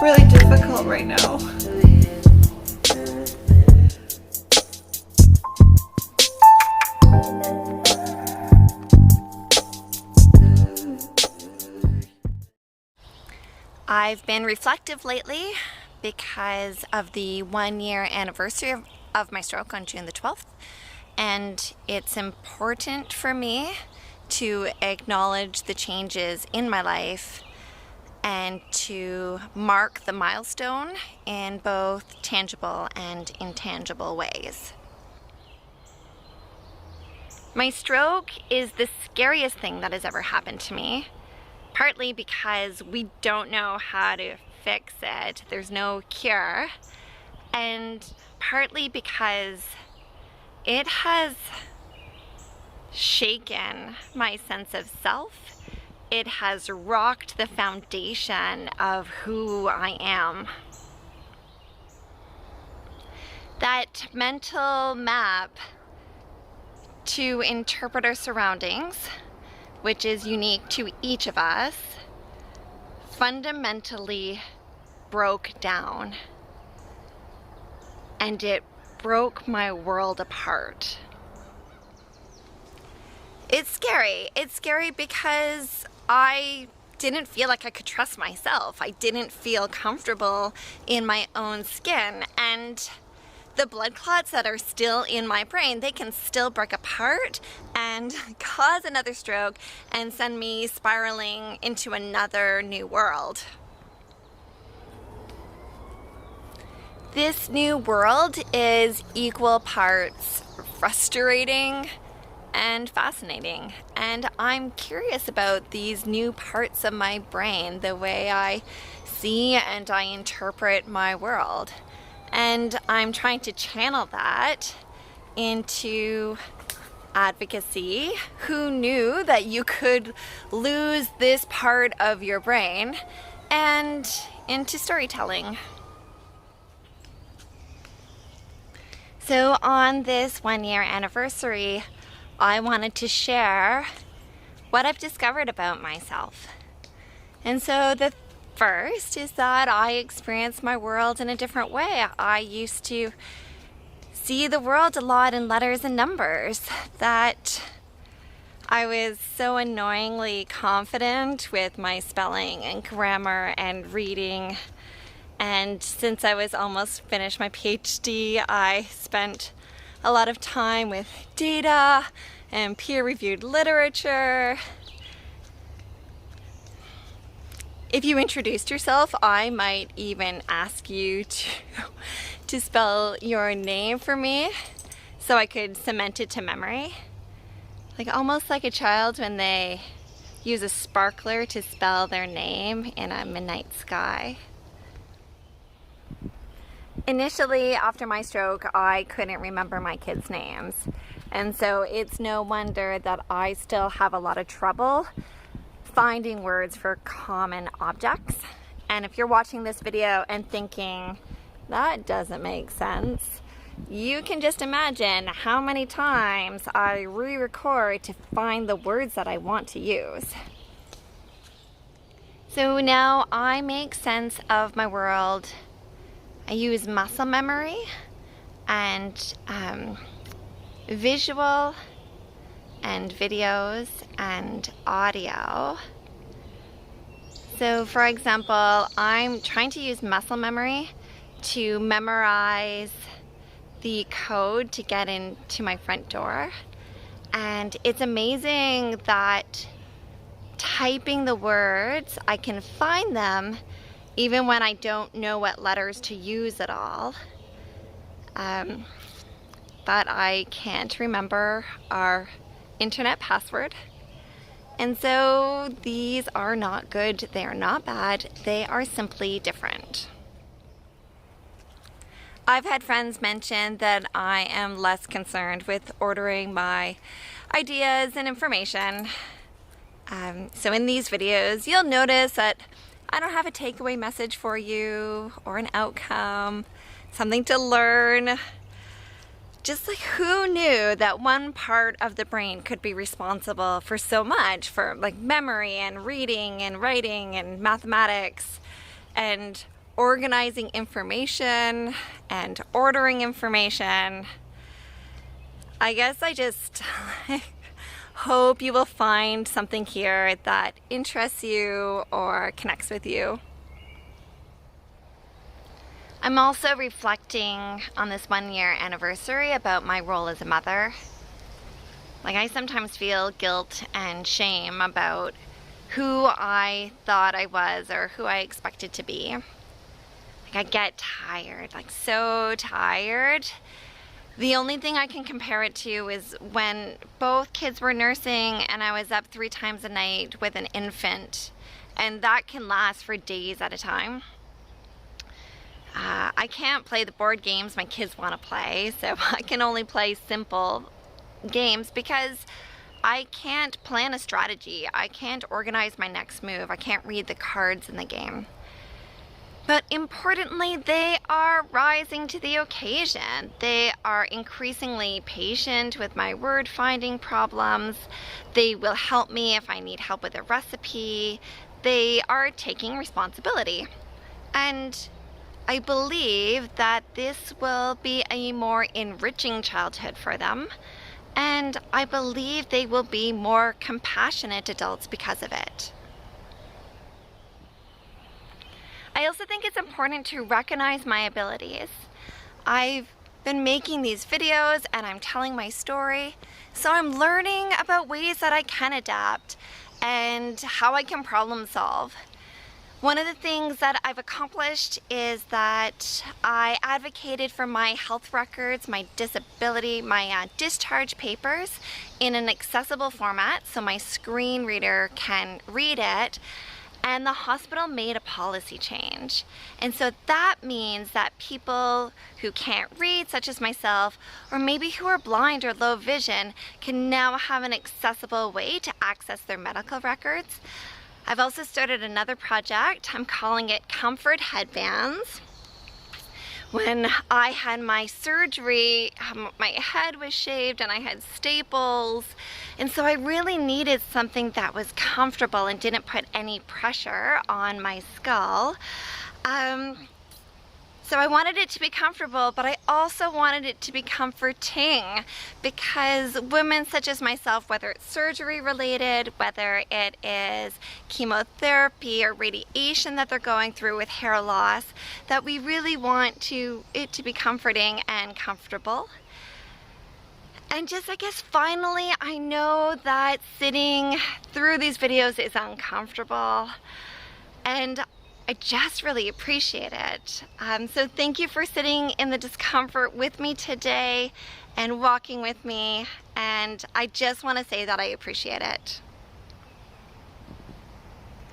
really difficult right now. I've been reflective lately because of the 1-year anniversary of my stroke on June the 12th. And it's important for me to acknowledge the changes in my life and to mark the milestone in both tangible and intangible ways. My stroke is the scariest thing that has ever happened to me, partly because we don't know how to fix it. There's no cure. And partly because it has shaken my sense of self. It has rocked the foundation of who I am. That mental map to interpret our surroundings, which is unique to each of us, fundamentally broke down. And it broke my world apart. It's scary. It's scary because I didn't feel like I could trust myself. I didn't feel comfortable in my own skin. And the blood clots that are still in my brain, they can still break apart and cause another stroke and send me spiraling into another new world. This new world is equal parts frustrating and fascinating, and I'm curious about these new parts of my brain, the way I see and I interpret my world. And I'm trying to channel that into advocacy. Who knew that you could lose this part of your brain? And into storytelling. So on this 1-year anniversary, I wanted to share what I've discovered about myself. And so the first is that I experience my world in a different way. I used to see the world a lot in letters and numbers, that I was so annoyingly confident with my spelling and grammar and reading. And since I was almost finished my PhD, I spent a lot of time with data and peer-reviewed literature. If you introduced yourself, I might even ask you to spell your name for me so I could cement it to memory. Like almost like a child when they use a sparkler to spell their name in a midnight sky. Initially, after my stroke, I couldn't remember my kids' names. And so it's no wonder that I still have a lot of trouble finding words for common objects. And if you're watching this video and thinking, that doesn't make sense, you can just imagine how many times I re-record to find the words that I want to use. So now I make sense of my world. I use muscle memory and visual and videos and audio. So for example, I'm trying to use muscle memory to memorize the code to get into my front door. And it's amazing that typing the words, I can find them even when I don't know what letters to use at all. But I can't remember our internet password. And so these are not good, they are not bad, they are simply different. I've had friends mention that I am less concerned with ordering my ideas and information. So in these videos, you'll notice that I don't have a takeaway message for you or an outcome, something to learn. just like, who knew that one part of the brain could be responsible for so much, for like memory and reading and writing and mathematics and organizing information and ordering information. I guess I just hope you will find something here that interests you or connects with you. I'm also reflecting on this 1-year anniversary about my role as a mother. Like, I sometimes feel guilt and shame about who I thought I was or who I expected to be. Like, I get tired, like so tired. The only thing I can compare it to is when both kids were nursing and I was up 3 times a night with an infant, and that can last for days at a time. I can't play the board games my kids want to play, so I can only play simple games because I can't plan a strategy. I can't organize my next move. I can't read the cards in the game. But importantly, they are rising to the occasion. They are increasingly patient with my word finding problems. They will help me if I need help with a recipe. They are taking responsibility. And I believe that this will be a more enriching childhood for them, and I believe they will be more compassionate adults because of it. I also think it's important to recognize my abilities. I've been making these videos and I'm telling my story, so I'm learning about ways that I can adapt and how I can problem solve. One of the things that I've accomplished is that I advocated for my health records, my disability, my discharge papers in an accessible format so my screen reader can read it, and the hospital made a policy change. And so that means that people who can't read, such as myself, or maybe who are blind or low vision, can now have an accessible way to access their medical records. I've also started another project. I'm calling it Comfort Headbands. When I had my surgery, my head was shaved and I had staples. And so I really needed something that was comfortable and didn't put any pressure on my skull. So I wanted it to be comfortable, but I also wanted it to be comforting, because women such as myself, whether it's surgery related, whether it is chemotherapy or radiation that they're going through with hair loss, that we really want it to be comforting and comfortable. And just, I guess, finally, I know that sitting through these videos is uncomfortable, and I just really appreciate it. So thank you for sitting in the discomfort with me today and walking with me. And I just want to say that I appreciate it.